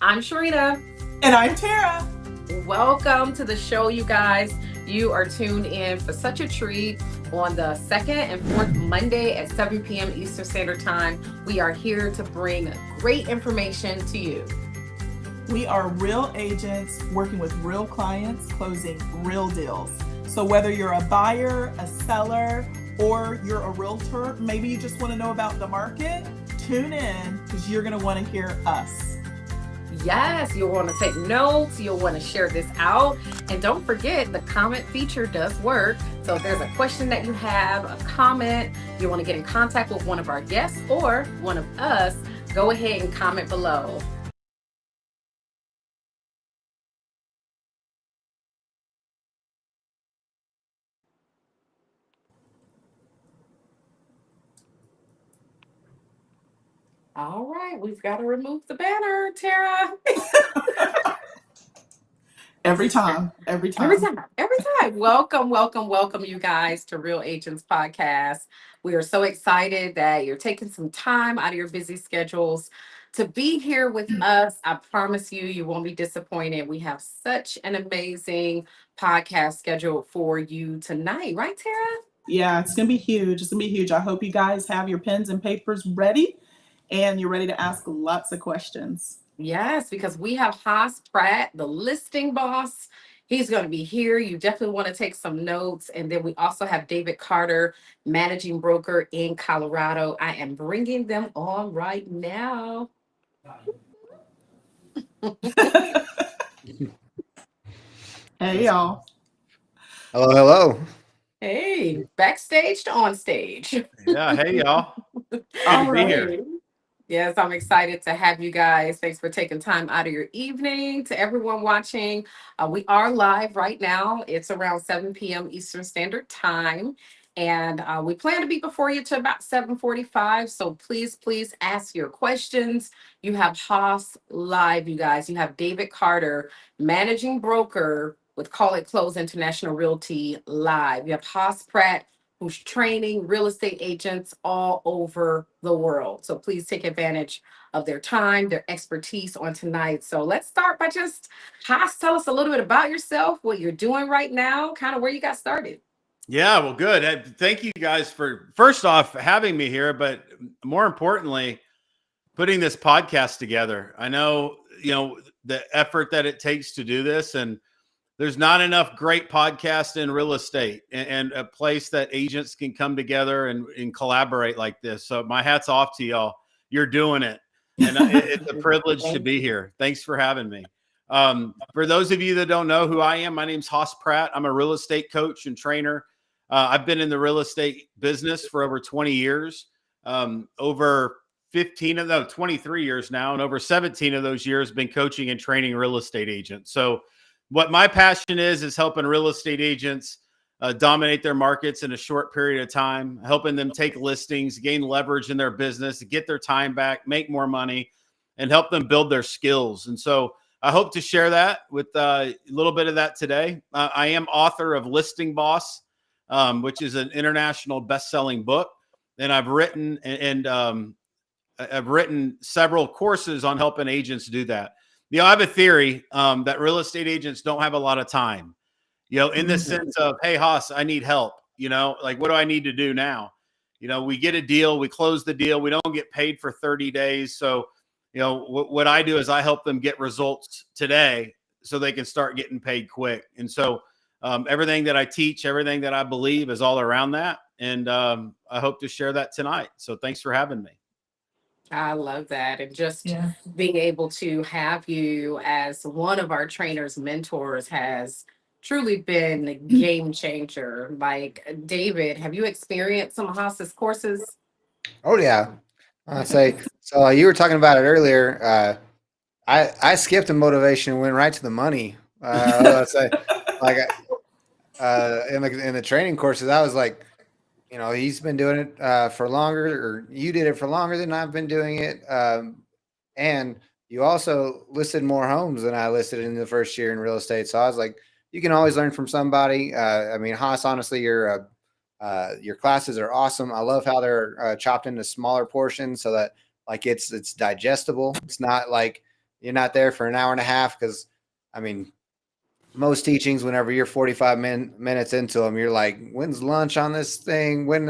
I'm Sharina. And I'm Tara. Welcome to the show, you guys. You are tuned in for such a treat on the second and fourth Monday at 7 p.m. Eastern Standard Time. We are here to bring great information to you. We are real agents working with real clients, closing real deals. So whether you're a buyer, a seller, or you're a realtor, maybe you just want to know about the market, tune in because you're going to want to hear us. Yes, you'll want to take notes. You'll want to share this out. And don't forget, the comment feature does work. So if there's a question that you have, a comment, you want to get in contact with one of our guests or one of us, go ahead and comment below. All right, we've got to remove the banner, Tara. Every time. Every time. Welcome, you guys to Real Agents Podcast. We are so excited that you're taking some time out of your busy schedules to be here with us. I promise you, you won't be disappointed. We have such an amazing podcast scheduled for you tonight, right, Tara? Yeah, it's going to be huge. It's going to be huge. I hope you guys have your pens and papers ready and you're ready to ask lots of questions. Yes, because we have Haas Pratt, the listing boss. He's going to be here. You definitely want to take some notes. And then we also have David Carter, managing broker in Colorado. I am bringing them on right now. Hey, y'all. Hello. Hey, backstage to on stage. Yeah, hey y'all. All to be here. right. Yes, I'm excited to have you guys. Thanks for taking time out of your evening. To everyone watching, we are live right now. It's around 7 p.m. Eastern Standard Time. And we plan to be before you to about 7:45. So please ask your questions. You have Haas live, you guys. You have David Carter, managing broker with Call It Close International Realty live. You have Haas Pratt, who's training real estate agents all over the world. So please take advantage of their time, their expertise on tonight. So let's start by just, Haas, tell us a little bit about yourself, what you're doing right now, kind of where you got started. Yeah, well, good. Thank you guys for, first off, having me here, but more importantly, putting this podcast together. I know, the effort that it takes to do this, and there's not enough great podcasts in real estate and a place that agents can come together and collaborate like this. So my hat's off to y'all. You're doing it. And it's a privilege to be here. Thanks for having me. For those of you that don't know who I am, my name's Haas Pratt. I'm a real estate coach and trainer. I've been in the real estate business for over 20 years, over 23 years now, and over 17 of those years been coaching and training real estate agents. So what my passion is helping real estate agents dominate their markets in a short period of time, helping them take listings, gain leverage in their business, get their time back, make more money, and help them build their skills. And so I hope to share that with a little bit of that today. I am author of Listing Boss, which is an international best-selling book. And I've written I've written several courses on helping agents do that. I have a theory that real estate agents don't have a lot of time, in the sense of, hey, Haas, I need help. Like, what do I need to do now? We get a deal, we close the deal, we don't get paid for 30 days. So, what I do is I help them get results today so they can start getting paid quick. And so everything that I teach, everything that I believe is all around that. And I hope to share that tonight. So thanks for having me. I love that. And just being able to have you as one of our trainers, mentors has truly been a game changer. Like, David, have you experienced some of Haas's courses? Oh yeah. I'd say so. You were talking about it earlier. I skipped the motivation and went right to the money. Let's say, like, in the training courses, I was like, he's been doing it for longer, or you did it for longer than I've been doing it. And you also listed more homes than I listed in the first year in real estate. So I was like, you can always learn from somebody. I mean, Haas, honestly, your classes are awesome. I love how they're chopped into smaller portions so that, like, it's digestible. It's not like, you're not there for an hour and a half. Cause I mean, most teachings, whenever you're 45 minutes into them, you're like, when's lunch on this thing? When,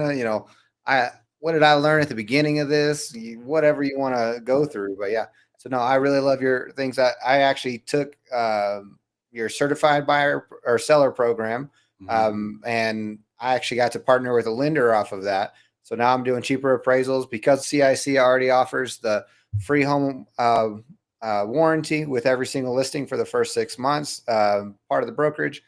what did I learn at the beginning of this? Whatever you want to go through. But yeah, so no, I really love your things. I actually took your certified buyer or seller program. And I actually got to partner with a lender off of that. So now I'm doing cheaper appraisals because CIC already offers the free home warranty with every single listing for the first 6 months, part of the brokerage.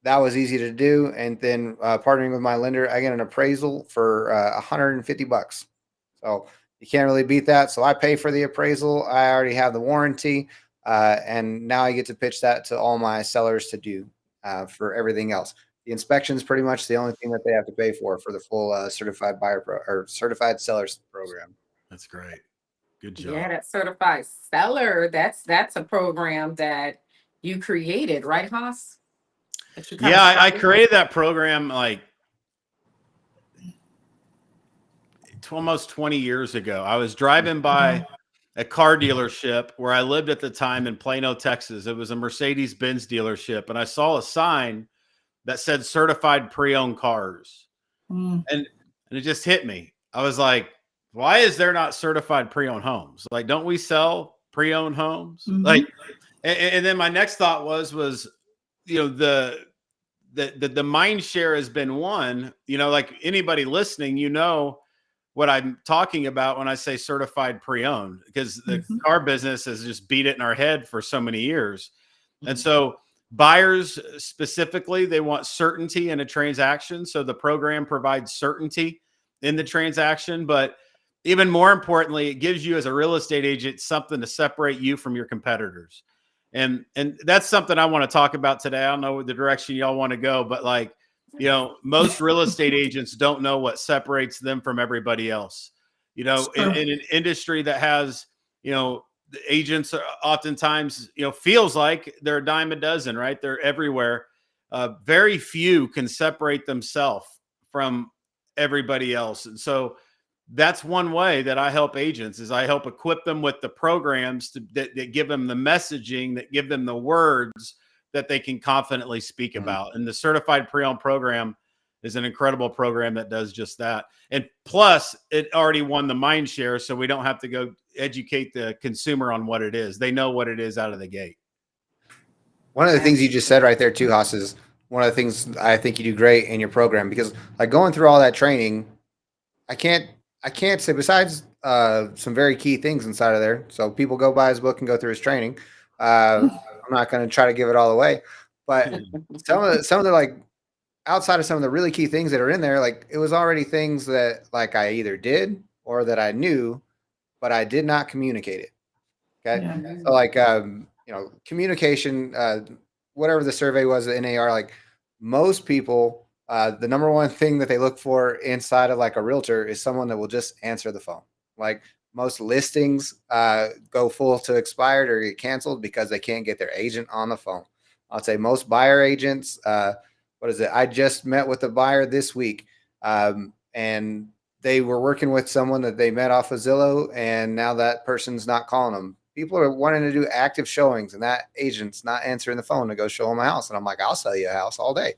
That was easy to do. And then partnering with my lender, I get an appraisal for $150. So you can't really beat that. So I pay for the appraisal. I already have the warranty. And now I get to pitch that to all my sellers to do for everything else. The inspection is pretty much the only thing that they have to pay for the full certified buyer or certified sellers program. That's great. Good job. Yeah, that certified seller, that's a program that you created, right, Haas? Yeah, I created that program like almost 20 years ago. I was driving by a car dealership where I lived at the time in Plano, Texas. It was a Mercedes-Benz dealership, and I saw a sign that said certified pre-owned cars. And it just hit me. I was like, why is there not certified pre-owned homes? Like, don't we sell pre-owned homes? Like, and then my next thought was, the mind share has been won, like anybody listening, what I'm talking about when I say certified pre-owned, because the car business has just beat it in our head for so many years. And so buyers specifically, they want certainty in a transaction. So the program provides certainty in the transaction, but even more importantly, it gives you as a real estate agent something to separate you from your competitors. And that's something I want to talk about today. I don't know the direction y'all want to go, but most real estate agents don't know what separates them from everybody else. In an industry that has, the agents are oftentimes, feels like they're a dime a dozen, right? They're everywhere. Very few can separate themselves from everybody else. And so that's one way that I help agents is I help equip them with the programs that give them the messaging, that give them the words that they can confidently speak about. And the certified pre-owned program is an incredible program that does just that. And plus it already won the mind share. So we don't have to go educate the consumer on what it is. They know what it is out of the gate. One of the things you just said right there too, Haas, is one of the things I think you do great in your program, because like going through all that training, I can't say, besides some very key things inside of there. So people go buy his book and go through his training. I'm not going to try to give it all away, but some of the like outside of some of the really key things that are in there, like it was already things that like I either did or that I knew, but I did not communicate it. Okay. Yeah. So like, communication, whatever the survey was at NAR, like most people, the number one thing that they look for inside of like a realtor is someone that will just answer the phone. Like most listings go full to expired or get canceled because they can't get their agent on the phone. I'll say most buyer agents, I just met with a buyer this week, and they were working with someone that they met off of Zillow, and now that person's not calling them. People are wanting to do active showings, and that agent's not answering the phone to go show them a house. And I'm like, I'll sell you a house all day.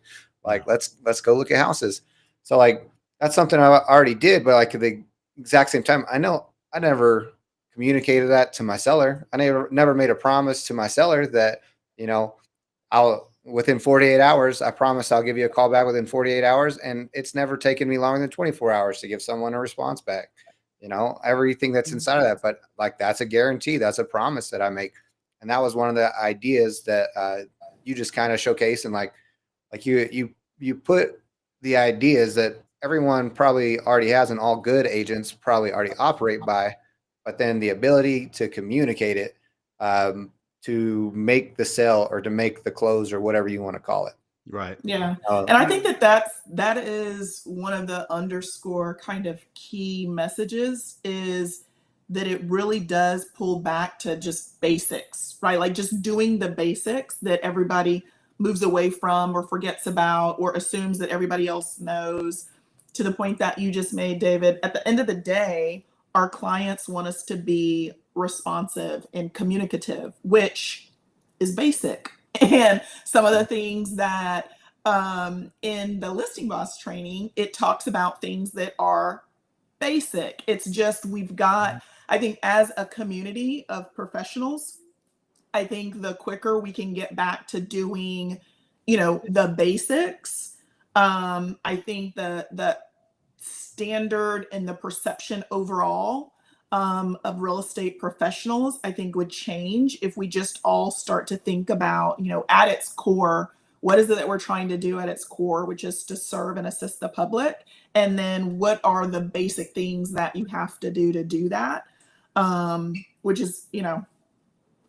Like, let's go look at houses. So like, that's something I already did, but like at the exact same time, I know I never communicated that to my seller. I never made a promise to my seller that, I'll within 48 hours, I promise I'll give you a call back within 48 hours. And it's never taken me longer than 24 hours to give someone a response back, everything that's inside of that. But like, that's a guarantee. That's a promise that I make. And that was one of the ideas that you just kind of showcase. And like you put the ideas that everyone probably already has, and all good agents probably already operate by, but then the ability to communicate it, to make the sale or to make the close or whatever you want to call it. Right. Yeah. And I think that is one of the underscore kind of key messages, is that it really does pull back to just basics, right? Like just doing the basics that everybody moves away from or forgets about or assumes that everybody else knows, to the point that you just made, David. At the end of the day, our clients want us to be responsive, and communicative, which is basic. And some of the things that in the Listing Boss training, it talks about things that are basic. It's just we've got, I think, as a community of professionals, I think the quicker we can get back to doing, the basics, I think the standard and the perception overall of real estate professionals, I think would change if we just all start to think about, at its core, what is it that we're trying to do at its core, which is to serve and assist the public? And then what are the basic things that you have to do that? Which is,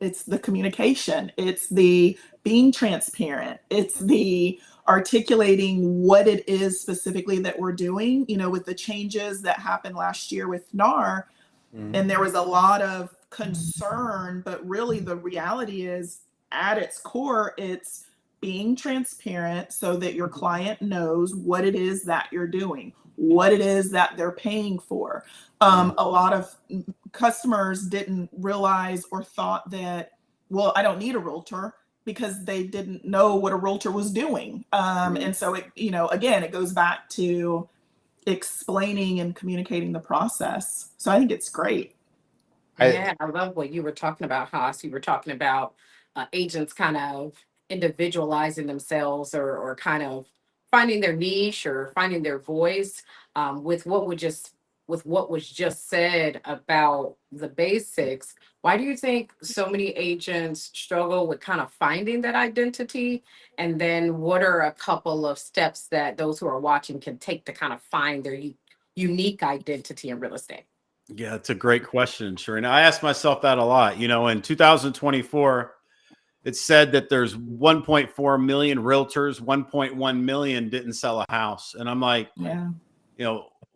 it's the communication, it's the being transparent, it's the articulating what it is specifically that we're doing, with the changes that happened last year with NAR. And there was a lot of concern, but really the reality is at its core, it's being transparent so that your client knows what it is that you're doing, what it is that they're paying for. A lot of customers didn't realize or thought that, well, I don't need a realtor, because they didn't know what a realtor was doing. And so it, again, it goes back to explaining and communicating the process. So I think it's great. Yeah, I love what you were talking about, Haas. You were talking about agents kind of individualizing themselves, or kind of finding their niche or finding their voice, with what was just said about the basics. Why do you think so many agents struggle with kind of finding that identity? And then what are a couple of steps that those who are watching can take to kind of find their unique identity in real estate? Yeah, it's a great question, Sharina. I ask myself that a lot. In 2024, it's said that there's 1.4 million realtors, 1.1 million didn't sell a house. And I'm like, Yeah.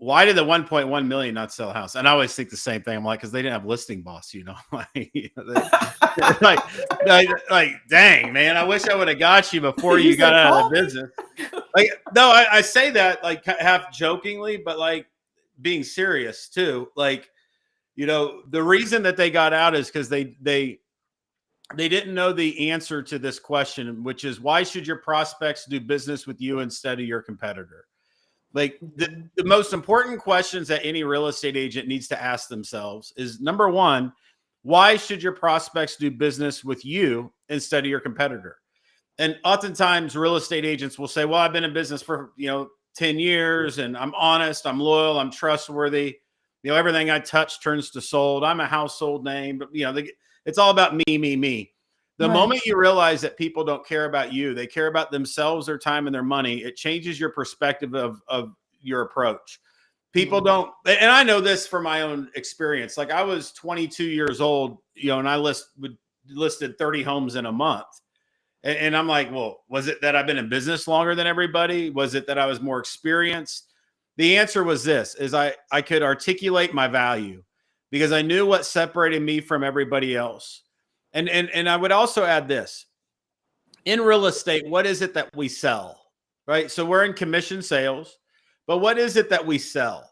Why did the 1.1 million not sell a house? And I always think the same thing. I'm like, because they didn't have Listing Boss, like, dang, man, I wish I would have got you before you got out of the business. Like, no, I say that like half jokingly, but like being serious too. Like, the reason that they got out is because they didn't know the answer to this question, which is, why should your prospects do business with you instead of your competitor? Like, the most important questions that any real estate agent needs to ask themselves is, number one, why should your prospects do business with you instead of your competitor? And oftentimes real estate agents will say, well, I've been in business for, 10 years and I'm honest, I'm loyal, I'm trustworthy. Everything I touch turns to sold. I'm a household name, but it's all about me. The Right. moment you realize that people don't care about you, they care about themselves, their time, and their money, it changes your perspective of your approach. People don't, and I know this from my own experience. Like, I was 22 years old, and I listed 30 homes in a month. And I'm like, well, was it that I've been in business longer than everybody? Was it that I was more experienced? The answer was this, is I could articulate my value because I knew what separated me from everybody else. And I would also add this. In real estate, what is it that we sell? Right? So we're in commission sales, but what is it that we sell?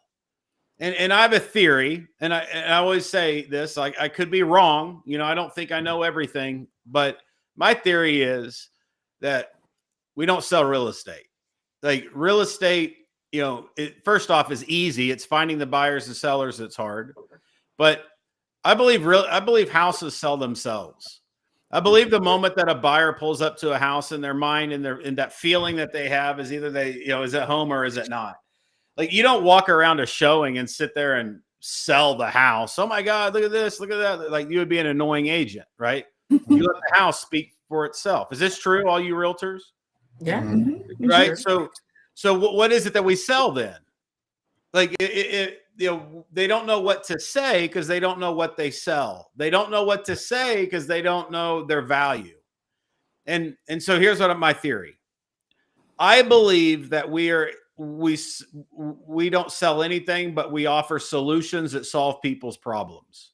And I have a theory, and I always say this, like, I could be wrong. I don't think I know everything, but my theory is that we don't sell real estate. Like, real estate, first off, is easy. It's finding the buyers and sellers that's hard. But I believe houses sell themselves. I believe the moment that a buyer pulls up to a house in their mind, and that feeling that they have is either is it home or is it not? Like, you don't walk around a showing and sit there and sell the house. Oh my God, look at this, look at that. Like, you would be an annoying agent, right? You let the house speak for itself. Is this true, all you realtors? Yeah. Right. Sure. So what is it that we sell then? Like, they don't know what to say because they don't know what they sell. They don't know what to say because they don't know their value. And so here's my theory. I believe that we don't sell anything, but we offer solutions that solve people's problems.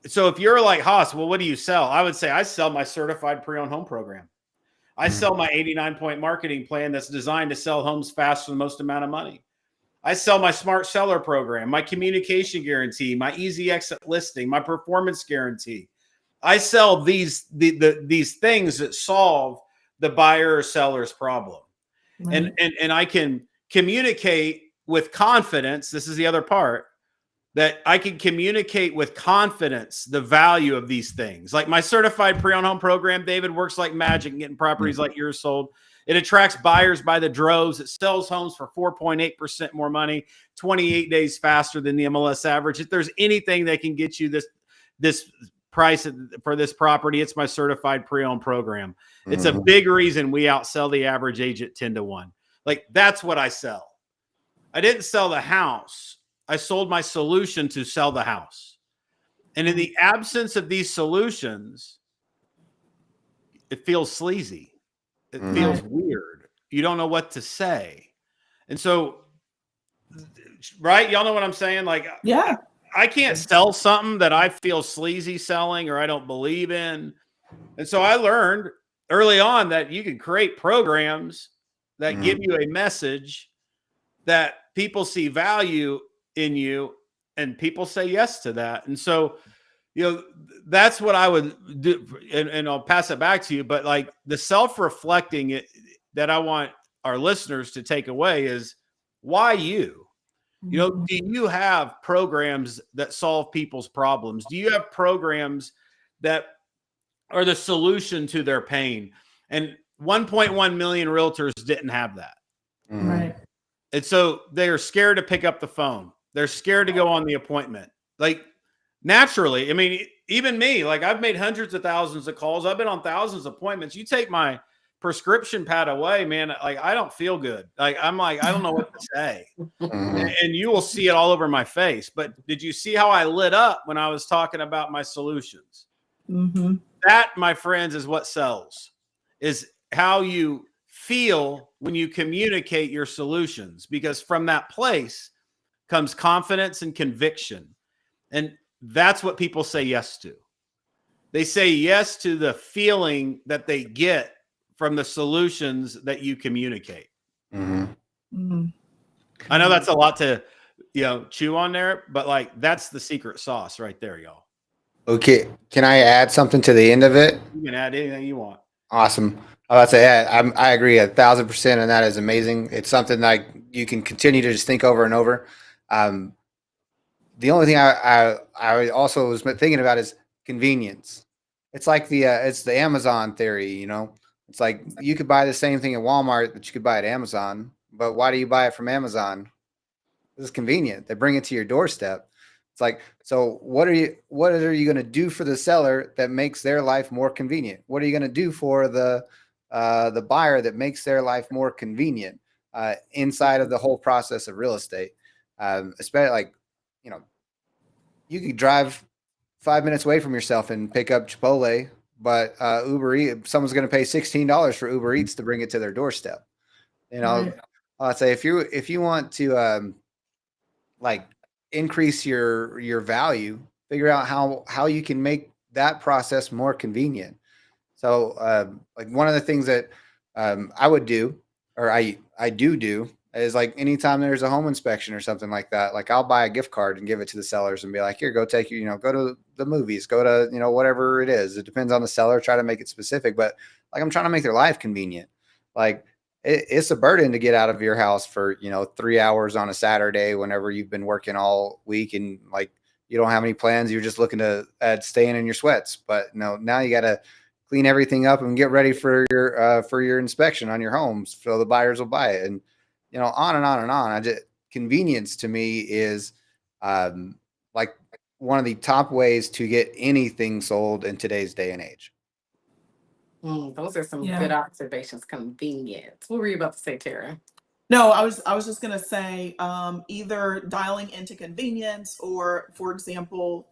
So if you're like, Haas, well, what do you sell? I would say I sell my certified pre-owned home program. I sell my 89-point marketing plan that's designed to sell homes fast for the most amount of money. I sell my smart seller program, my communication guarantee, my easy exit listing, my performance guarantee. I sell these things that solve the buyer or seller's problem. Right. And I can communicate with confidence. This is the other part, that I can communicate with confidence the value of these things. Like my certified pre-owned home program, David, works like magic in getting properties like yours sold. It attracts buyers by the droves. It sells homes for 4.8% more money, 28 days faster than the MLS average. If there's anything that can get you this price for this property, it's my certified pre-owned program. It's a big reason we outsell the average agent 10-1. Like, that's what I sell. I didn't sell the house. I sold my solution to sell the house. And in the absence of these solutions, it feels sleazy. It feels weird. You don't know what to say. And so, right? Y'all know what I'm saying? Like, Yeah. I can't sell something that I feel sleazy selling or I don't believe in. And so I learned early on that you can create programs that give you a message that people see value in you, and people say yes to that. And so, that's what I would do. And I'll pass it back to you. But like the self-reflecting that I want our listeners to take away is, why you? Do you have programs that solve people's problems? Do you have programs that are the solution to their pain? And 1.1 million realtors didn't have that. Right. And so they are scared to pick up the phone. They're scared to go on the appointment. Like, naturally, I mean, even me, like, I've made hundreds of thousands of calls. I've been on thousands of appointments. You take my prescription pad away, man, like, I don't feel good. Like, I'm like, I don't know what to say. And you will see it all over my face. But did you see how I lit up when I was talking about my solutions? That, my friends, is what sells, is how you feel when you communicate your solutions, because from that place comes confidence and conviction. And that's what people say yes to. They say yes to the feeling that they get from the solutions that you communicate. I know that's a lot to, chew on there, but like, that's the secret sauce right there, y'all. Okay. Can I add something to the end of it? You can add anything you want. Awesome. I would say, yeah, I agree 1,000%, and that is amazing. It's something like you can continue to just think over and over. The only thing I also was thinking about is convenience. It's like it's the Amazon theory, It's like you could buy the same thing at Walmart that you could buy at Amazon, but why do you buy it from Amazon? It's convenient. They bring it to your doorstep. It's like, so what are you going to do for the seller that makes their life more convenient? What are you going to do for the buyer that makes their life more convenient inside of the whole process of real estate? Especially like, you could drive 5 minutes away from yourself and pick up Chipotle, but Uber Eats, someone's going to pay $16 for Uber Eats to bring it to their doorstep. Right. I'd say if you want to like increase your value, figure out how you can make that process more convenient. So like one of the things that I would do, or I do is like anytime there's a home inspection or something like that, like I'll buy a gift card and give it to the sellers and be like, here, go take go to the movies, go to, whatever it is. It depends on the seller, try to make it specific, but like I'm trying to make their life convenient. Like it's a burden to get out of your house for, 3 hours on a Saturday whenever you've been working all week and like you don't have any plans. You're just looking at staying in your sweats. But no, now you got to clean everything up and get ready for your inspection on your homes so the buyers will buy it. And on and on and on. Convenience to me is like one of the top ways to get anything sold in today's day and age. Those are some good observations. Convenience. What were you about to say, Tara? No, I was just gonna say either dialing into convenience, or, for example,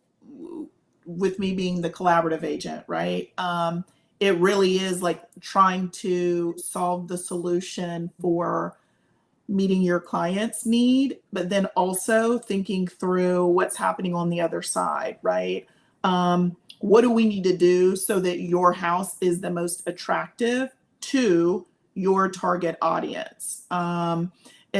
with me being the collaborative agent, right? It really is like trying to solve the solution for meeting your client's need, but then also thinking through what's happening on the other side, right? What do we need to do so that your house is the most attractive to your target audience? And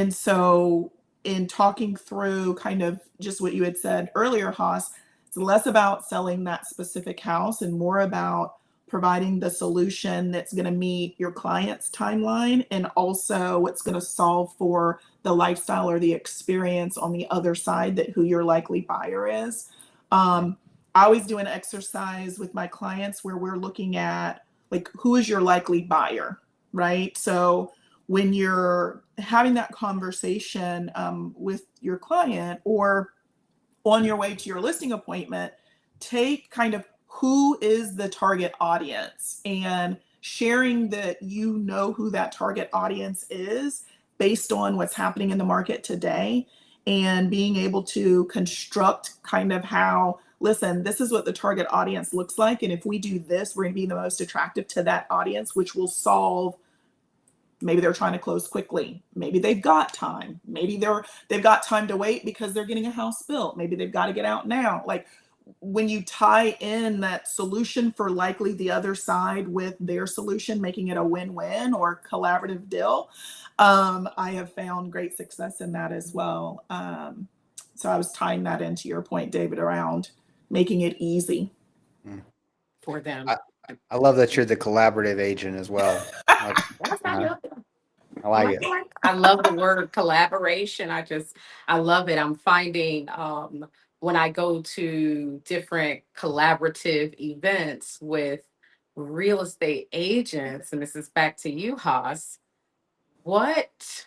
so in talking through kind of just what you had said earlier, Haas, it's less about selling that specific house and more about providing the solution that's going to meet your client's timeline and also what's going to solve for the lifestyle or the experience on the other side that who your likely buyer is. I always do an exercise with my clients where we're looking at like who is your likely buyer, right? So when you're having that conversation with your client or on your way to your listing appointment, take kind of who is the target audience and sharing that you know who that target audience is based on what's happening in the market today and being able to construct kind of how, listen, this is what the target audience looks like. And if we do this, we're going to be the most attractive to that audience, which will solve. Maybe they're trying to close quickly. Maybe they've got time. Maybe they've got time to wait because they're getting a house built. Maybe they've got to get out now. Like when you tie in that solution for likely the other side with their solution, making it a win-win or collaborative deal, I have found great success in that as well. So I was tying that into your point, David, around making it easy for them. I love that you're the collaborative agent as well. Like, I like it. I love the word collaboration. I love it. I'm finding when I go to different collaborative events with real estate agents, and this is back to you, Haas. What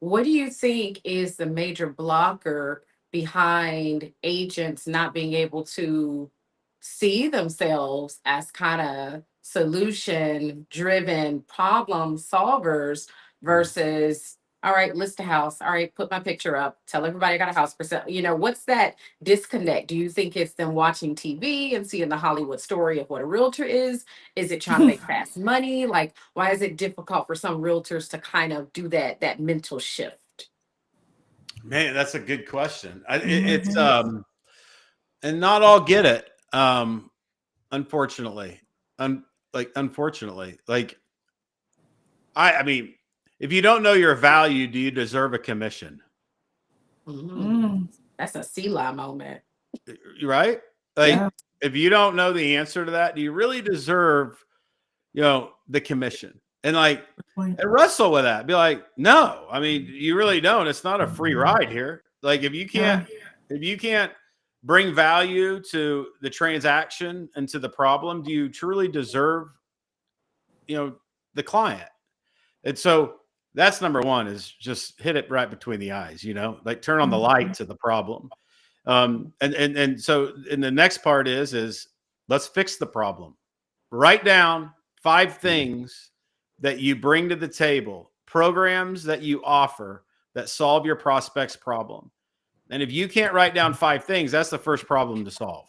do you think is the major blocker behind agents not being able to see themselves as kind of solution driven problem solvers versus, all right, list a house. All right, put my picture up. Tell everybody I got a house for sale. What's that disconnect? Do you think it's them watching TV and seeing the Hollywood story of what a realtor is? Is it trying to make fast money? Like, why is it difficult for some realtors to kind of do that mental shift? Man, that's a good question. It's and not all get it. Unfortunately, unfortunately, like I mean, if you don't know your value, do you deserve a commission? That's a Selah moment, right? Like, if you don't know the answer to that, do you really deserve, the commission? And like, and wrestle with that. Be like, no, I mean, you really don't. It's not a free ride here. Like, if you can't bring value to the transaction and to the problem, do you truly deserve, the client? And so that's number one, is just hit it right between the eyes, like turn on the light to the problem. And so, and the next part is let's fix the problem. Write down 5 things that you bring to the table, programs that you offer that solve your prospect's problem. And if you can't write down 5 things, that's the first problem to solve.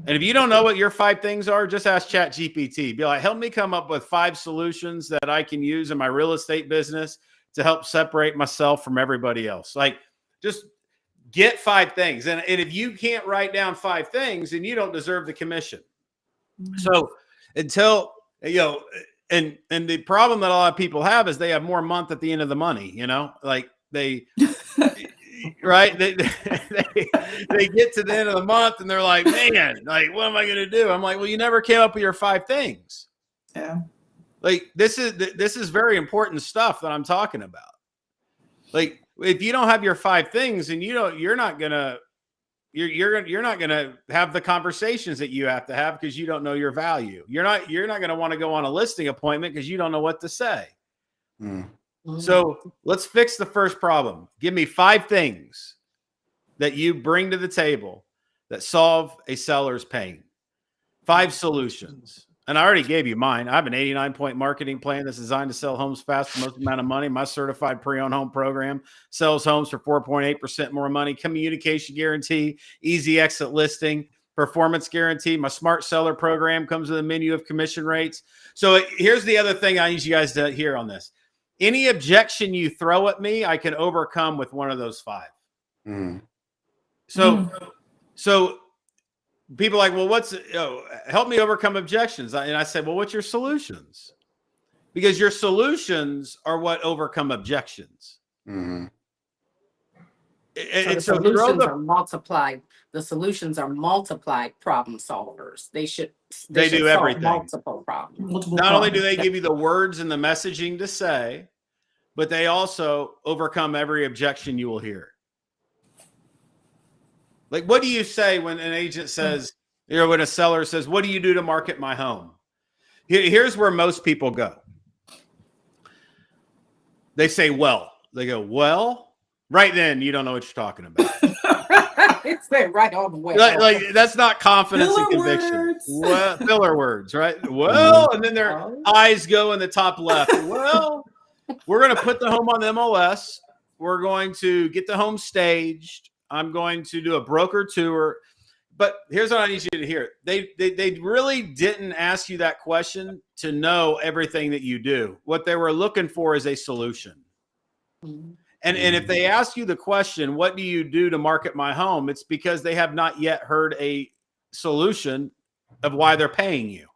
And if you don't know what your 5 things are, just ask ChatGPT. Be like, help me come up with 5 solutions that I can use in my real estate business to help separate myself from everybody else. Like, just get 5 things. And if you can't write down 5 things, then you don't deserve the commission. So until, and the problem that a lot of people have is they have more month at the end of the money, like they, right. They get to the end of the month and they're like, man, like, what am I going to do? I'm like, well, you never came up with your 5 things. Yeah. Like, this is very important stuff that I'm talking about. Like, if you don't have your 5 things, and you're not going to have the conversations that you have to have because you don't know your value. You're not going to want to go on a listing appointment because you don't know what to say. So let's fix the first problem. Give me 5 things that you bring to the table that solve a seller's pain. 5 solutions. And I already gave you mine. I have an 89-point marketing plan that's designed to sell homes fast for the most amount of money. My certified pre-owned home program sells homes for 4.8% more money. Communication guarantee, easy exit listing, performance guarantee. My smart seller program comes with a menu of commission rates. So here's the other thing I need you guys to hear on this. Any objection you throw at me, I can overcome with one of those 5. So people are like, well, help me overcome objections. And I said, well, what's your solutions? Because your solutions are what overcome objections. So the And so throw solutions the are multiplied. The solutions are multiplied problem solvers. They should they do solve everything. multiple problems. Multiple Not only do problems. they give you the words and the messaging to say, but they also overcome every objection you will hear. Like, what do you say when an agent says, when a seller says, what do you do to market my home? Here's where most people go. They say, well, they go, well, right then, you don't know what you're talking about. It's right on the way. Like that's not confidence and Filler conviction. words. Well, filler words, right? Well, and then their eyes go in the top left. Well, we're going to put the home on MLS. We're going to get the home staged. I'm going to do a broker tour. But here's what I need you to hear. They really didn't ask you that question to know everything that you do. What they were looking for is a solution. And if they ask you the question, what do you do to market my home? It's because they have not yet heard a solution of why they're paying you.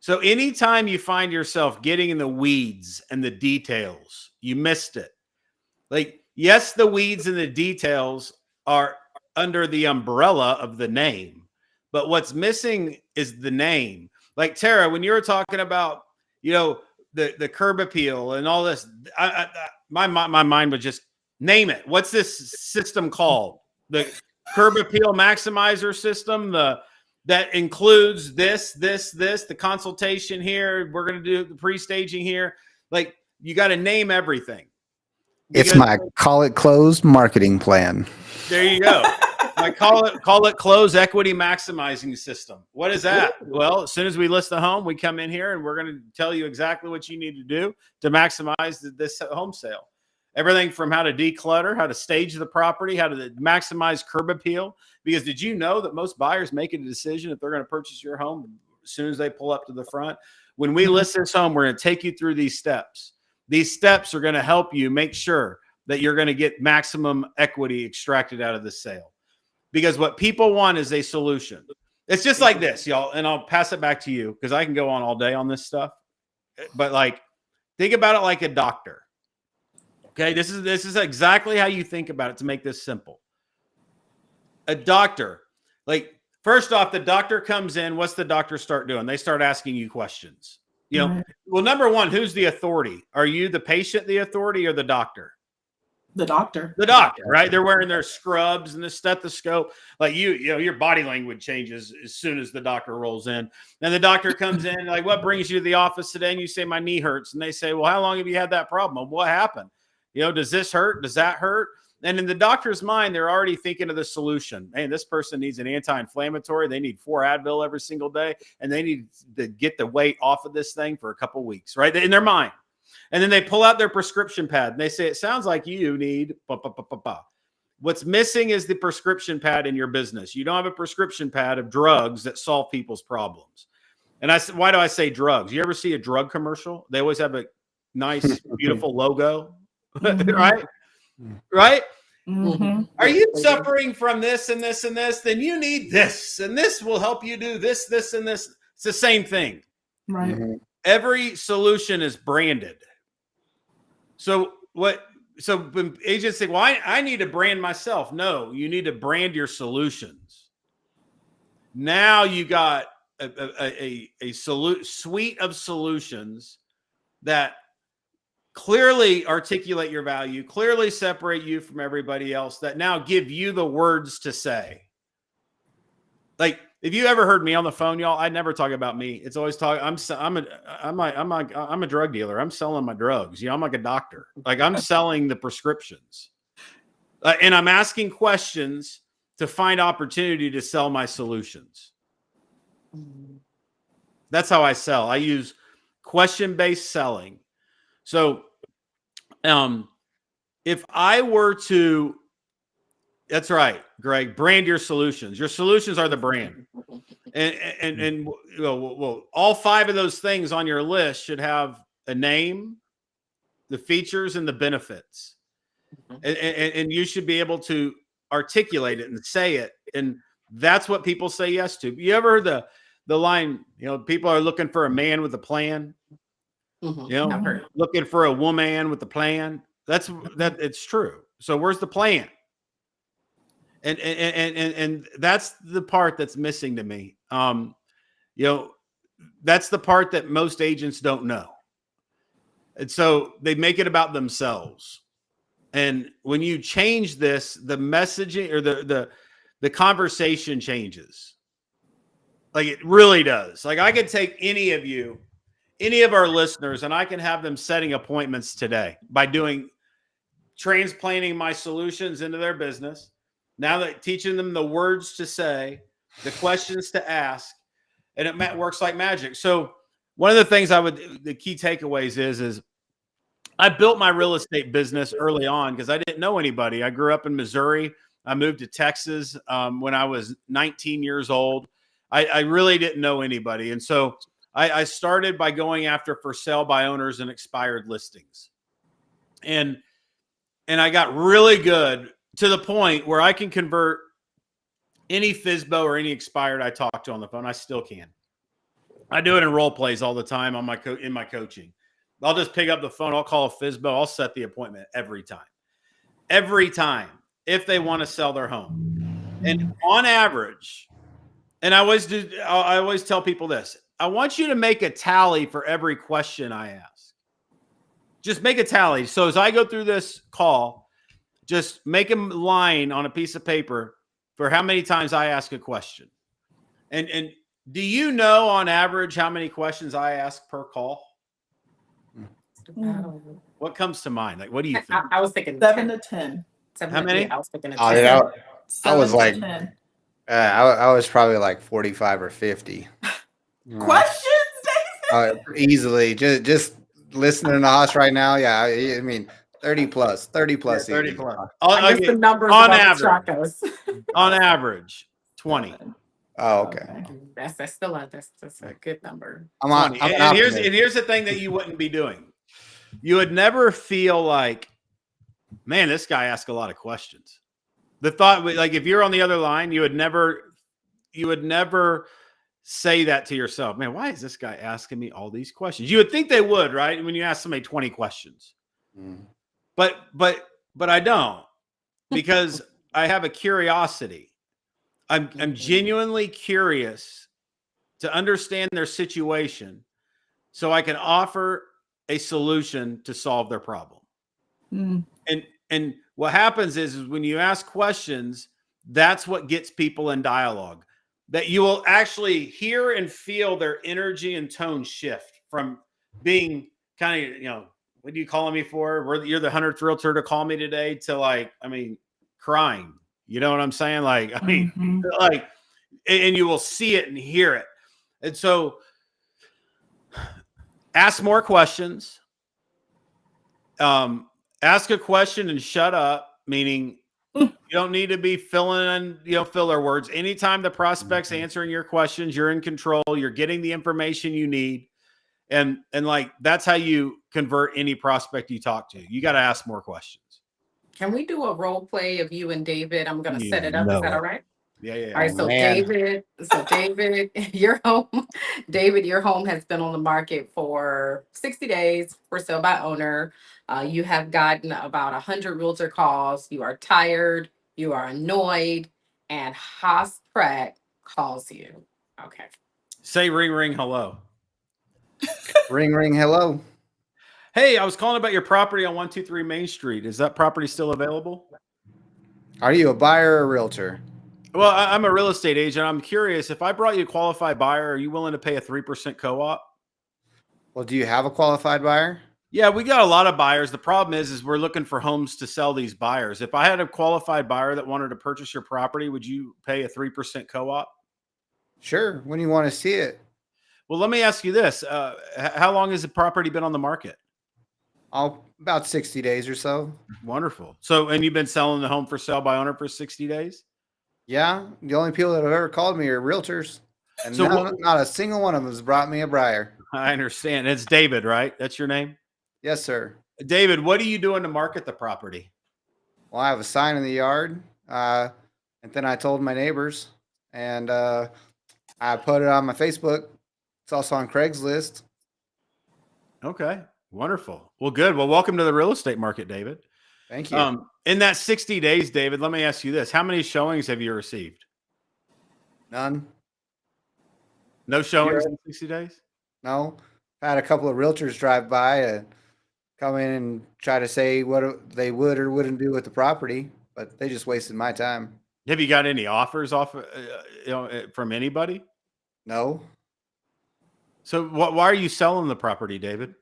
So anytime you find yourself getting in the weeds and the details, you missed it. Like, yes, the weeds and the details are under the umbrella of the name, but what's missing is the name. Like Tara, when you were talking about, the curb appeal and all this, my mind would just name it. What's this system called? The curb appeal maximizer system. That includes this, the consultation here. We're going to do the pre-staging here. Like, you got to name everything. It's my call it closed marketing plan. There you go. I call it close equity maximizing system. What is that? Well, as soon as we list the home, we come in here and we're going to tell you exactly what you need to do to maximize this home sale. Everything from how to declutter, how to stage the property, how to maximize curb appeal. Because did you know that most buyers make a decision if they're going to purchase your home as soon as they pull up to the front? When we list this home, we're going to take you through these steps. These steps are going to help you make sure that you're going to get maximum equity extracted out of the sale. Because what people want is a solution. It's just like this, y'all. And I'll pass it back to you because I can go on all day on this stuff. But like, think about it like a doctor. Okay, this is exactly how you think about it to make this simple. A doctor, like, first off, the doctor comes in. What's the doctor start doing? They start asking you questions. Well, number one, who's the authority? Are you the patient, the authority, or the doctor? The doctor. The doctor, right? They're wearing their scrubs and the stethoscope. Like your body language changes as soon as the doctor rolls in. And the doctor comes in, like, what brings you to the office today? And you say, my knee hurts. And they say, well, how long have you had that problem? Well, what happened? Does this hurt? Does that hurt? And in the doctor's mind, they're already thinking of the solution. Hey, this person needs an anti-inflammatory. They need 4 Advil every single day. And they need to get the weight off of this thing for a couple of weeks, right? In their mind. And then they pull out their prescription pad and they say, it sounds like you need What's missing is the prescription pad in your business. You don't have a prescription pad of drugs that solve people's problems. And I said, why do I say drugs? You ever see a drug commercial? They always have a nice, beautiful logo, right? Right? Mm-hmm. Are you suffering from this and this and this? Then you need this, and this will help you do this, this, and this. It's the same thing. Right. Mm-hmm. Every solution is branded. So when agents say, well, I need to brand myself. No, you need to brand your solutions. Now you got a suite of solutions that clearly articulate your value, clearly separate you from everybody else, that now give you the words to say. Like, if you ever heard me on the phone, y'all, I never talk about me. It's always talk. I'm a drug dealer. I'm selling my drugs. I'm like a doctor. Like, I'm selling the prescriptions, and I'm asking questions to find opportunity to sell my solutions. That's how I sell. I use question-based selling. So, if I were to, that's right, Greg, brand your solutions. Your solutions are the brand. And well, all 5 of those things on your list should have a name, the features, and the benefits. And you should be able to articulate it and say it. And that's what people say yes to. You ever heard the line, people are looking for a man with a plan? Mm-hmm. Looking for a woman with a plan. that it's true. So where's the plan? And that's the part that's missing to me. You know, that's the part that most agents don't know. And so they make it about themselves. And when you change this, the messaging or the conversation changes. Like it really does. Like I could take any of you, any of our listeners, and I can have them setting appointments today by transplanting my solutions into their business. Now that teaching them the words to say, the questions to ask, and it works like magic. So one of the things the key takeaways is I built my real estate business early on because I didn't know anybody. I grew up in Missouri. I moved to Texas when I was 19 years old. I really didn't know anybody. And so I started by going after for sale by owners and expired listings. And I got really good to the point where I can convert any FSBO or any expired I talk to on the phone. I still can. I do it in role plays all the time on in my coaching. I'll just pick up the phone. I'll call a FSBO. I'll set the appointment every time if they want to sell their home. And on average, and I always tell people this, I want you to make a tally for every question I ask. Just make a tally. So as I go through this call, just make a line on a piece of paper for how many times I ask a question. And do you know on average how many questions I ask per call? What comes to mind? Like, what do you think? I was thinking 7 to 10. How many? I was thinking I was like, 10. I was probably like 45 or 50. Questions, David? Easily. Just listening to us right now. Yeah, I mean, 30 plus. 30 plus. Yeah, 30 easy. plus. I guess the numbers on about average. the On average, 20. Oh, okay. That's still that's a good number. I'm and here's the thing that you wouldn't be doing. You would never feel like, man, this guy asked a lot of questions. The thought, like if you're on the other line, you would never say that to yourself. Man, why is this guy asking me all these questions? You would think they would, right? When you ask somebody 20 questions. Mm. But I don't, because I have a curiosity. I'm genuinely curious to understand their situation so I can offer a solution to solve their problem. Mm. And what happens is when you ask questions, that's what gets people in dialogue, that you will actually hear and feel their energy and tone shift from being kind of, what are you calling me for? You're the 100th realtor to call me today, to like, I mean, crying. You know what I'm saying? Like, I mean, like, and you will see it and hear it. And so ask more questions. Ask a question and shut up, meaning you don't need to be filling in, filler words. Anytime the prospect's answering your questions, you're in control. You're getting the information you need. And like, that's how you convert any prospect you talk to. You got to ask more questions. Can we do a role play of you and David? I'm going to set it up. Is that all right? Yeah. All right. So David, your home has been on the market for 60 days for sale by owner. You have gotten about 100 realtor calls. You are tired. You are annoyed, and Haas Pratt calls you. Okay. Say ring, ring, hello. Ring, ring, hello. Hey, I was calling about your property on 123 Main Street. Is that property still available? Are you a buyer or a realtor? Well, I'm a real estate agent. I'm curious, if I brought you a qualified buyer, are you willing to pay a 3% co-op? Well, do you have a qualified buyer? Yeah, we got a lot of buyers. The problem is we're looking for homes to sell these buyers. If I had a qualified buyer that wanted to purchase your property, would you pay a 3% co-op? Sure. When do you want to see it? Well, let me ask you this. How long has the property been on the market? About 60 days or so. Wonderful. So, and you've been selling the home for sale by owner for 60 days? Yeah. The only people that have ever called me are realtors. And so not a single one of them has brought me a buyer. I understand. It's David, right? That's your name? Yes, sir. David, what are you doing to market the property? Well, I have a sign in the yard. And then I told my neighbors, and I put it on my Facebook. It's also on Craigslist. Okay. Wonderful. Well, good. Well, welcome to the real estate market, David. Thank you. In that 60 days, David, let me ask you this. How many showings have you received? None. No showings in 60 days? No. I had a couple of realtors drive by and come in and try to say what they would or wouldn't do with the property, but they just wasted my time. Have you got any offers off, from anybody? No. So why are you selling the property, David?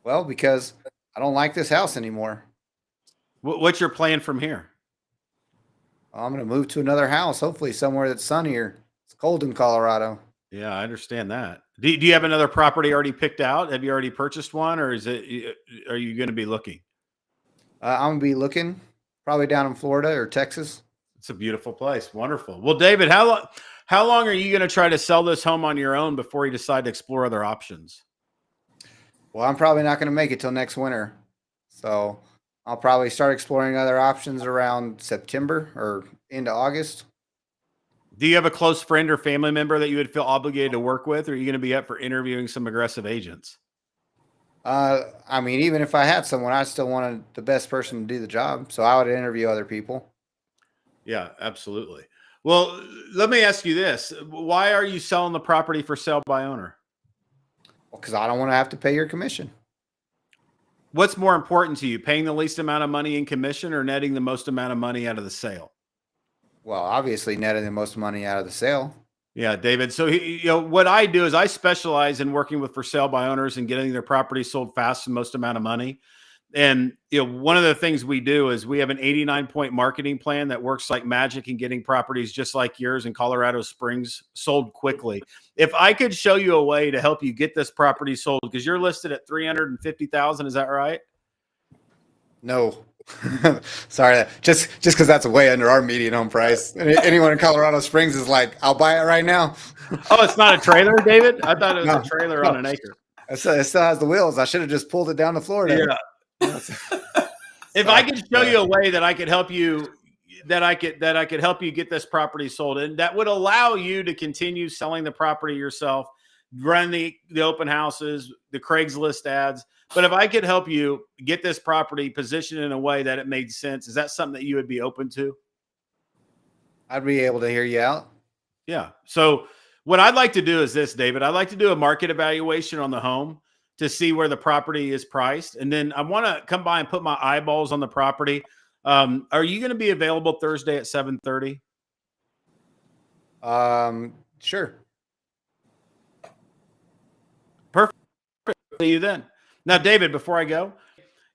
Well, because I don't like this house anymore. What's your plan from here? I'm going to move to another house, hopefully somewhere that's sunnier. It's cold in Colorado. Yeah, I understand that. Do you have another property already picked out? Have you already purchased one, or are you going to be looking? I'm going to be looking probably down in Florida or Texas. It's a beautiful place. Wonderful. Well, David, how long are you going to try to sell this home on your own before you decide to explore other options? Well, I'm probably not going to make it till next winter. So I'll probably start exploring other options around September or into August. Do you have a close friend or family member that you would feel obligated to work with, or are you going to be up for interviewing some aggressive agents? I mean, even if I had someone, I still wanted the best person to do the job. So I would interview other people. Yeah, absolutely. Well, let me ask you this. Why are you selling the property for sale by owner? Well, because I don't want to have to pay your commission. What's more important to you, paying the least amount of money in commission or netting the most amount of money out of the sale? Well, obviously netting the most money out of the sale. Yeah, David. So, what I do is I specialize in working with for sale by owners and getting their property sold fast and most amount of money. And, one of the things we do is we have an 89-point marketing plan that works like magic in getting properties just like yours in Colorado Springs sold quickly. If I could show you a way to help you get this property sold, because you're listed at 350,000, is that right? No. Sorry, just because that's way under our median home price. Anyone in Colorado Springs is like, I'll buy it right now. Oh, it's not a trailer, David? I thought it was No, a trailer no. on an acre. It still has the wheels. I should have just pulled it down to Florida. Yeah. If I could show you a way that I could help you, that I could help you get this property sold, and that would allow you to continue selling the property yourself, run the open houses, the Craigslist ads. But if I could help you get this property positioned in a way that it made sense, is that something that you would be open to? I'd be able to hear you out. Yeah. So what I'd like to do is this, David. I'd like to do a market evaluation on the home to see where the property is priced. And then I want to come by and put my eyeballs on the property. Are you going to be available Thursday at 7:30? Sure. Perfect. See you then. Now, David, before I go,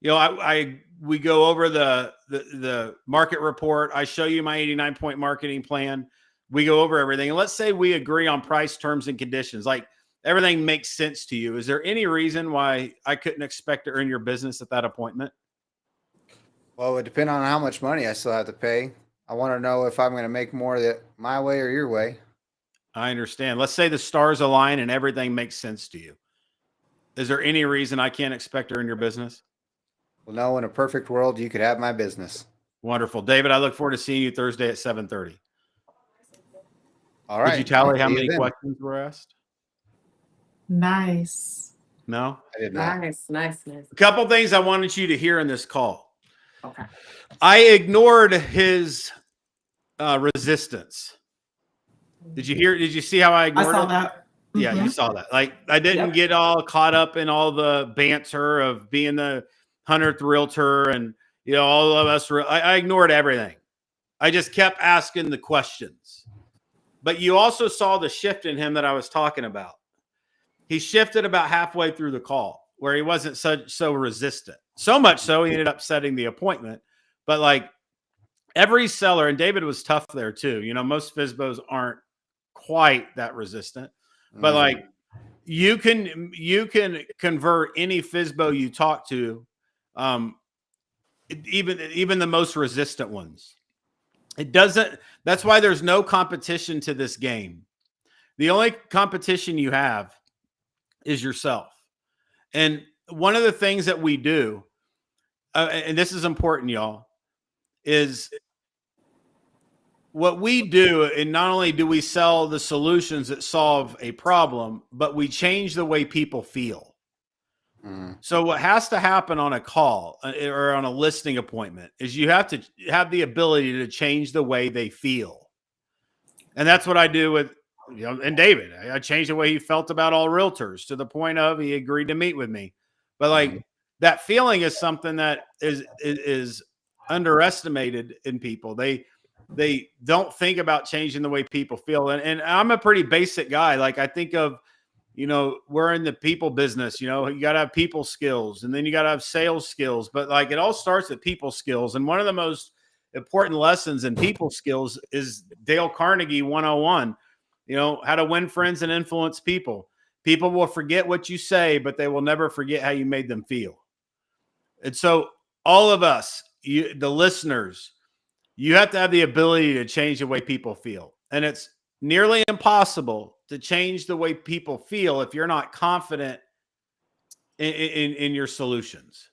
we go over the market report. I show you my 89-point marketing plan. We go over everything. And let's say we agree on price, terms, and conditions. Like everything makes sense to you. Is there any reason why I couldn't expect to earn your business at that appointment? Well, it would depend on how much money I still have to pay. I want to know if I'm going to make more my way or your way. I understand. Let's say the stars align and everything makes sense to you. Is there any reason I can't expect to earn your business? Well, no, in a perfect world, you could have my business. Wonderful. David, I look forward to seeing you Thursday at 7:30. All right. Did you tally how many questions were asked? Nice. No? I did not. Nice. A couple things I wanted you to hear in this call. Okay. I ignored his resistance. Did you see how I ignored it? I saw that. Yeah, Mhm. you saw that. Like I didn't get all caught up in all the banter of being the 100th realtor and all of us. I ignored everything. I just kept asking the questions. But you also saw the shift in him that I was talking about. He shifted about halfway through the call where he wasn't so resistant. So much so he ended up setting the appointment. But like every seller, and David was tough there too. Most FSBOs aren't quite that resistant. But like you can convert any FSBO you talk to, even the most resistant ones. It doesn't. That's why there's no competition to this game. The only competition you have is yourself. And one of the things that we do, and this is important, y'all, is what we do, and not only do we sell the solutions that solve a problem, but we change the way people feel. So what has to happen on a call or on a listing appointment is you have to have the ability to change the way they feel. And that's what I do with, and David. I changed the way he felt about all realtors to the point of he agreed to meet with me. But like that feeling is something that is underestimated in people. They don't think about changing the way people feel. And I'm a pretty basic guy. Like I think of, we're in the people business, you got to have people skills, and then you got to have sales skills, but like it all starts at people skills. And one of the most important lessons in people skills is Dale Carnegie 101, how to win friends and influence people. People will forget what you say, but they will never forget how you made them feel. And so all of us, the listeners, you have to have the ability to change the way people feel. And it's nearly impossible to change the way people feel if you're not confident in your solutions.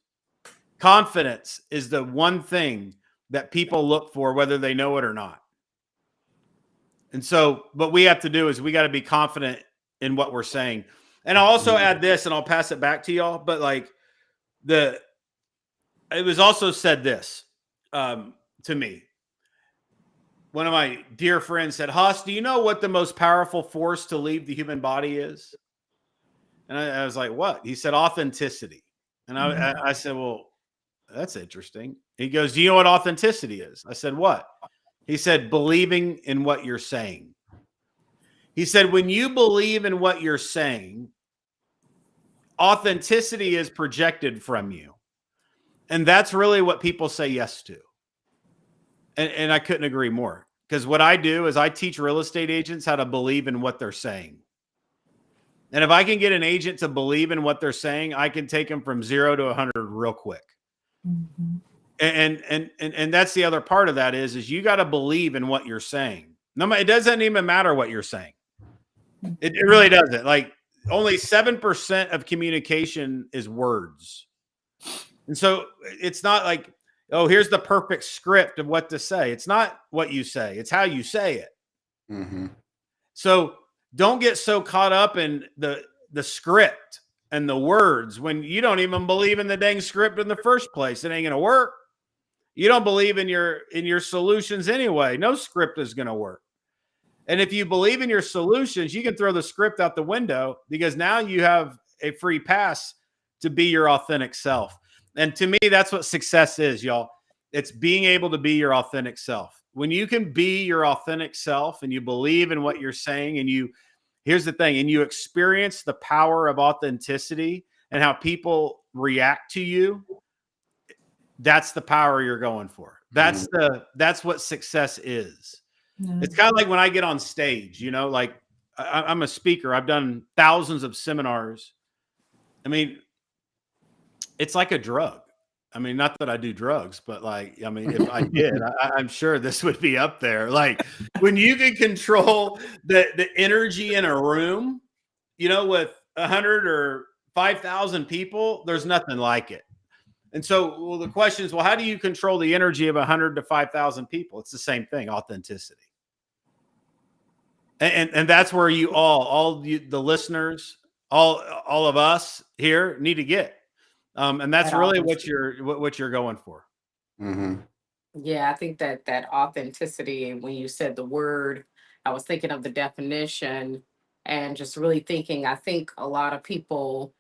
Confidence is the one thing that people look for, whether they know it or not. And so what we have to do is we got to be confident in what we're saying. And I'll also add this, and I'll pass it back to y'all. But like it was also said this to me. One of my dear friends said, "Haas, do you know what the most powerful force to leave the human body is?" And I was like, "What?" He said, "Authenticity." And I said, "Well, that's interesting." He goes, "Do you know what authenticity is?" I said, "What?" He said, "Believing in what you're saying." He said, "When you believe in what you're saying, authenticity is projected from you. And that's really what people say yes to." And I couldn't agree more, because what I do is I teach real estate agents how to believe in what they're saying. And if I can get an agent to believe in what they're saying, I can take them from 0 to 100 real quick. And that's the other part of that is you got to believe in what you're saying. No, it doesn't even matter what you're saying. It really doesn't. Like only 7% of communication is words. And so it's not like, oh, here's the perfect script of what to say. It's not what you say. It's how you say it. So don't get so caught up in the script and the words when you don't even believe in the dang script in the first place. It ain't going to work. You don't believe in your solutions anyway. No script is going to work. And if you believe in your solutions, you can throw the script out the window, because now you have a free pass to be your authentic self. And to me, that's what success is, y'all. It's being able to be your authentic self. When you can be your authentic self and you believe in what you're saying, and here's the thing, and you experience the power of authenticity and how people react to you, that's the power you're going for. That's what success is. It's kind of like when I get on stage, like I'm a speaker. I've done thousands of seminars. I mean, it's like a drug. I mean, not that I do drugs, but like, I mean, if I did, I'm sure this would be up there. Like when you can control the energy in a room, with 100 or 5,000 people, there's nothing like it. And so, the question is, how do you control the energy of 100 to 5,000 people? It's the same thing, authenticity. And that's where the listeners, all of us here need to get. And that's really what you're going for. Yeah, I think that authenticity, when you said the word, I was thinking of the definition and just really thinking, I think a lot of people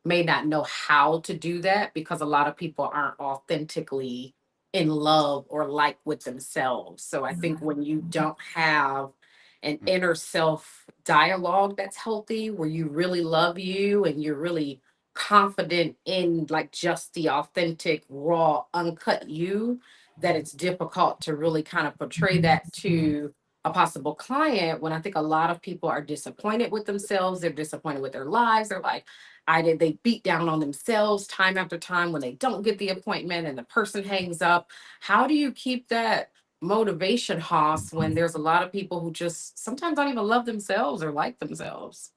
may not know how to do that because a lot of people aren't authentically in love or like with themselves. So I think when you don't have an inner self dialogue that's healthy, where you really love you and you're really confident in like just the authentic, raw, uncut you, that it's difficult to really kind of portray that to a possible client. When I think a lot of people are disappointed with themselves, they're disappointed with their lives. They're like, they beat down on themselves time after time when they don't get the appointment and the person hangs up. How do you keep that motivation, Haas, when there's a lot of people who just sometimes don't even love themselves or like themselves?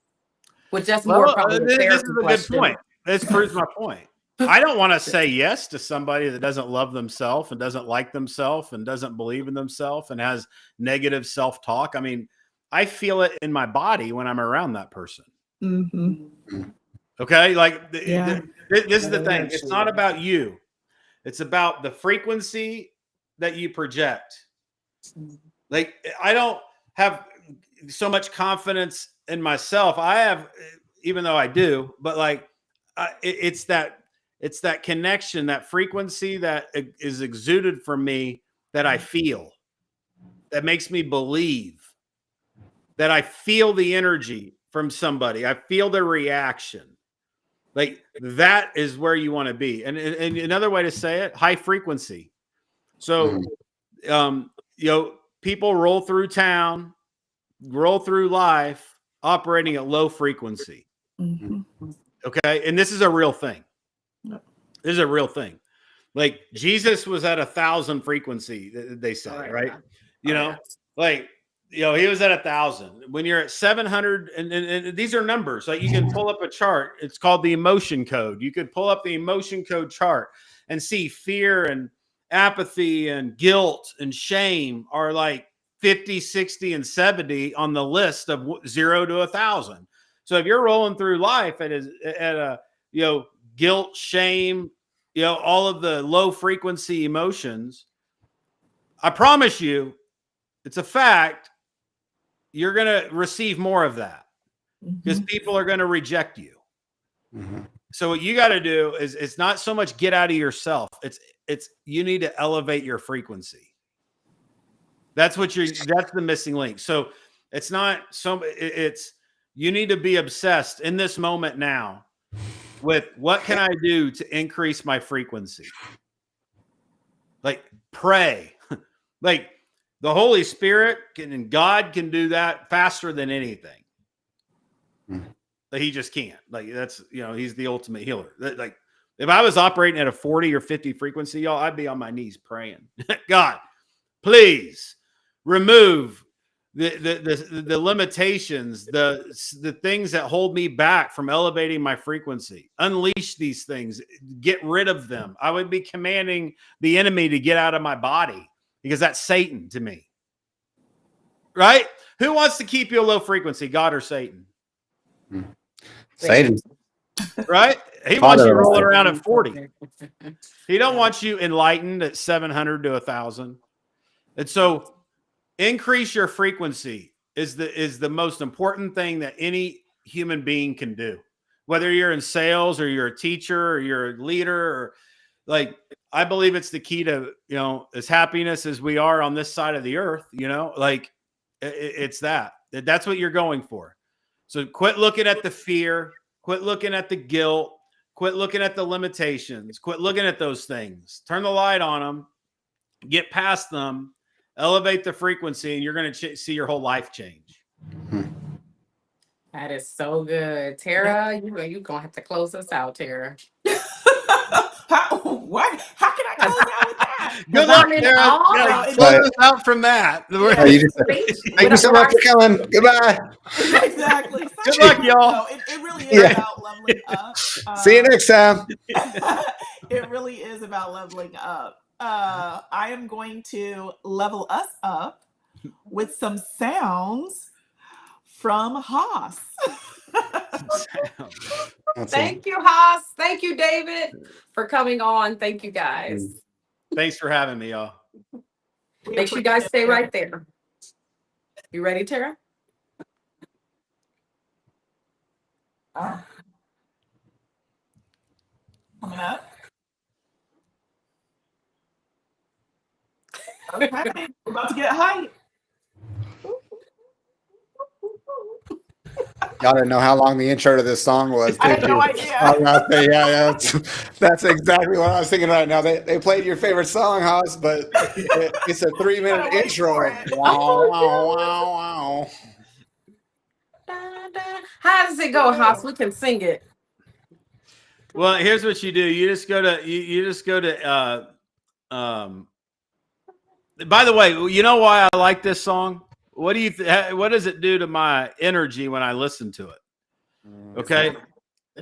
Which that's more probably a this is therapy a good question. point. This proves my point. I don't want to say yes to somebody that doesn't love themselves and doesn't like themselves and doesn't believe in themselves and has negative self-talk. I mean, I feel it in my body when I'm around that person. Okay. Like Yeah. this is the thing. It's not about you. It's about the frequency that you project. Like, I don't have so much confidence in myself. I have, even though I do, but like, it's that connection, that frequency that is exuded from me that I feel, that makes me believe, that I feel the energy from somebody. I feel the reaction. Like, that is where you want to be. And another way to say it, high frequency. So, people roll through town, roll through life operating at low frequency. Okay. And this is a real thing. This is a real thing. Like, Jesus was at 1,000 frequency, they say, right? Like, he was at 1,000. When you're at 700, and these are numbers. Like, you can pull up a chart. It's called the emotion code. You could pull up the emotion code chart and see fear and apathy and guilt and shame are like 50, 60, and 70 on the list of 0 to 1,000. So if you're rolling through life at a guilt, shame, all of the low frequency emotions, I promise you, it's a fact, you're going to receive more of that because people are going to reject you. So what you got to do is, it's not so much get out of yourself. It's you need to elevate your frequency. That's the missing link. So it's not you need to be obsessed in this moment now with what can I do to increase my frequency? Like, pray. Like, the Holy Spirit and God can do that faster than anything. But he just can't. Like, that's, he's the ultimate healer. Like, if I was operating at a 40 or 50 frequency, y'all, I'd be on my knees praying. God, please remove the limitations, the things that hold me back from elevating my frequency. Unleash these things. Get rid of them. I would be commanding the enemy to get out of my body, because that's Satan to me. Right? Who wants to keep you a low frequency, God or Satan? Satan. Right? He wants you rolling around at 40. He don't want you enlightened at 700 to 1,000. And so increase your frequency is the most important thing that any human being can do. Whether you're in sales or you're a teacher or you're a leader, or like, I believe it's the key to, as happiness as we are on this side of the earth, like it's that's what you're going for. So quit looking at the fear, quit looking at the guilt, quit looking at the limitations, quit looking at those things, turn the light on them, get past them, elevate the frequency, and you're going to see your whole life change. That is so good. Tara, you're going to have to close us out, Tara. What? How can I close out with that? Good luck, Tara. Close us out from that. Thank you so much for coming. Goodbye. Exactly. Good luck, y'all. No, it really is about leveling up. See you next time. It really is about leveling up. I am going to level us up with some sounds from Haas. Thank you, Haas. Thank you, David, for coming on. Thank you, guys. Thanks for having me, y'all. Make sure you guys stay right there. You ready, Tara? Coming up. Okay, we're about to get hype. Y'all didn't know how long the intro to this song was. I had no idea. Yeah, that's exactly what I was thinking right now. They played your favorite song, Haas, but it's a 3-minute intro. Wow, wow, wow, wow. How does it go, Haas? We can sing it. Well, here's what you do. You just go to by the way, you know why I like this song? What does it do to my energy when I listen to it? Okay.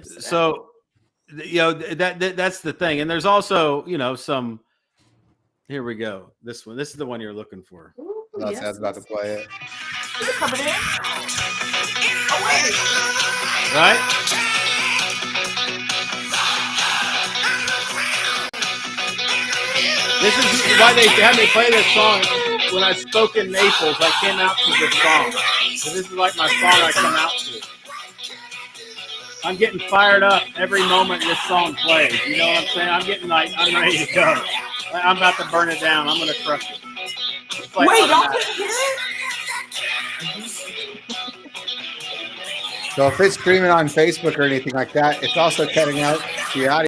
So, that's the thing. And there's also, some, here we go. This is the one you're looking for. Ooh, I was about to play it. Is it coming in? Oh, wait. Right? This is why they had me play this song when I spoke in Naples. I came out to this song. So this is like my song I come out to. I'm getting fired up every moment this song plays. You know what I'm saying? I'm getting like, I'm ready to go. I'm about to burn it down. I'm going to crush it. Like Wait, y'all automatic. can hear it? So if it's streaming on Facebook or anything like that, it's also cutting out the audio.